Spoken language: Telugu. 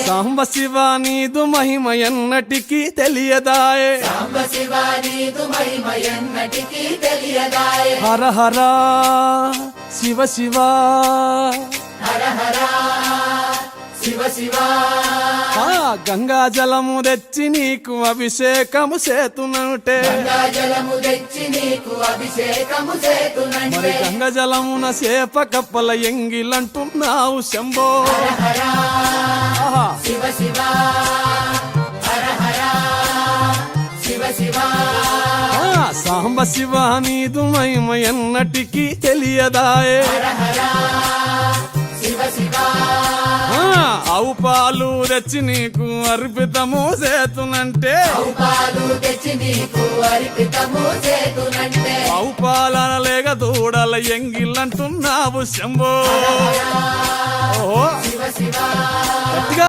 సాంబ శివ నీదు మహిమ ఎన్నటికీ తెలియదాయే సాంబ శివ నీదు మహిమ ఎన్నటికీ తెలియదాయే హర హర శివ శివ హర హర శివ శివ గంగా జలము తెచ్చి నీకు అభిషేకము చేతునంటే గంగా జలము తెచ్చి నీకు అభిషేకము చేతునంటే మరి గంగ జలమున చేప కప్పల ఎంగిలంటున్నావు శంభో హర ఆహా. శివ శివ హర హర శివ శివ సాంబ శివ నీదు మహిమ ఎన్నటికీ తెలియదాయే హర హర శివ శివ ఆవు పాలు తెచ్చి నీకు అర్పితము చేతునంటే పాలు తెచ్చి నీకు అర్పితము చేతునంటే ఆవు పాలన లేక దూడల ఎంగిలంటున్నావు శంభో ఓహో శివ శివ గట్టిగా